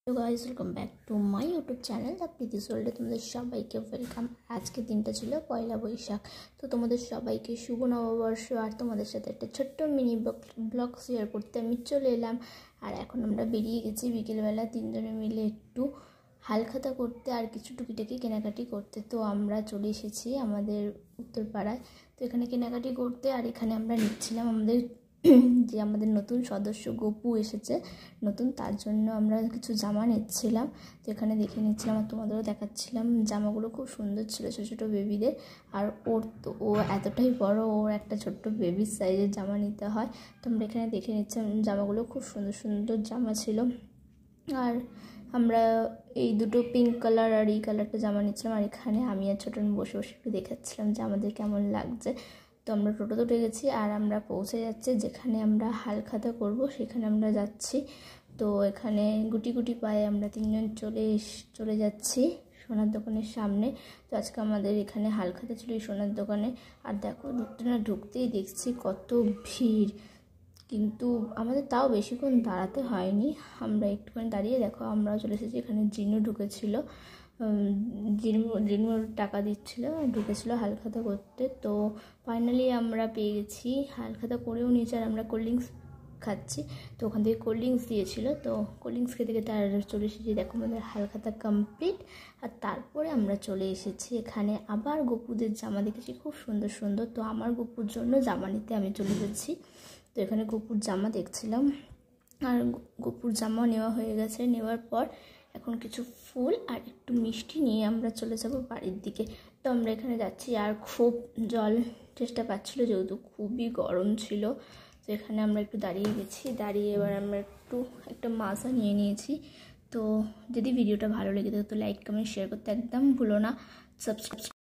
Hello guys, welcome back to my YouTube channel the Preeti's ওয়ার্ল্ডে তোমাদের সবাইকে ওয়েলকাম। আজকের দিনটা ছিল পয়লা বৈশাখ। তো তোমাদের সবাইকে শুভ নববর্ষ। আর তোমাদের সাথে একটা ছোট্ট মিনি ব্লগ শেয়ার করতে আমি চলে এলাম। আর এখন আমরা বেরিয়ে গেছি বিকেলবেলা তিনজনে মিলে একটু হালখাতা করতে আর কিছু টুকিটাকি কেনাকাটি করতে। তো আমরা চলে এসেছি আমাদের উত্তরপাড়ায়। তো এখানে কেনাকাটি করতে আর এখানে আমরা নিচ্ছিলাম যে আমাদের নতুন সদস্য গপু এসেছে নতুন, তার জন্য আমরা কিছু জামা নিচ্ছিলাম। তো এখানে দেখে নিচ্ছিলাম আর তোমাদেরও দেখাচ্ছিলাম। জামাগুলো খুব সুন্দর ছিল, ছোটো ছোটো বেবিদের। আর ও এতটাই বড়, ওর একটা ছোট্ট বেবির সাইজের জামা নিতে হয়। তো আমরা এখানে দেখে নিচ্ছিলাম, জামাগুলো খুব সুন্দর সুন্দর জামা ছিল। আর আমরা এই দুটো পিঙ্ক কালার আর এই কালারটা জামা নিচ্ছিলাম। আর এখানে আমি আর ছোটো বসে বসে একটু দেখাচ্ছিলাম যে আমাদের কেমন লাগছে। তো আমরা টোটোতে উঠে গেছি আর আমরা পৌঁছে যাচ্ছি যেখানে আমরা হালখাতা করব, সেখানে আমরা যাচ্ছি। তো এখানে গুটি গুটি পায়ে আমরা তিনজন চলে যাচ্ছি সোনার দোকানের সামনে। তো আজকে আমাদের এখানে হালখাতা ছিল এই সোনার দোকানে। আর দেখো ঢুকতেই দেখছি কত ভিড়, কিন্তু আমাদের তাও বেশিক্ষণ দাঁড়াতে হয়নি। আমরা একটুখানি দাঁড়িয়ে দেখো আমরাও চলে এসেছি। এখানে জিনু ঢুকেছিল, জিনু টাকা ঢুকেছিল হালখাতা করতে। তো ফাইনালি আমরা পেয়ে গেছি, হালখাতা করেও নিয়েছি। আর আমরা কোল্ড ড্রিঙ্কস খাচ্ছি, তো ওখান থেকে কোল্ড ড্রিঙ্কস দিয়েছিল। তো কোল্ড ড্রিঙ্কস খেতে খেতে আর চলে এসেছি। দেখো আমাদের হালখাতা কমপ্লিট। আর তারপরে আমরা চলে এসেছি এখানে আবার গপুদের জামা দেখেছি খুব সুন্দর সুন্দর। তো আমার গপুর জন্য জামা নিতে আমি চলে এসেছি। তো এখানে গপুর জামা দেখছিলাম আর গপুর জামা নেওয়া হয়ে গেছে। নেওয়ার পর এখন কিছু ফুল আর একটু মিষ্টি নিয়ে আমরা চলে যাব বাড়ির দিকে। তো আমরা এখানে যাচ্ছি আর খুব জল চেষ্টা পাচ্ছিলো যেহেতু খুবই গরম ছিল। তো এখানে আমরা একটু দাঁড়িয়ে গেছি, দাঁড়িয়ে এবার আমরা একটা মাজা নিয়ে নিয়েছি। তো যদি ভিডিওটা ভালো লেগে থাকে তো লাইক কমেন্ট শেয়ার করতে একদম ভুলো না। সাবস্ক্রাইব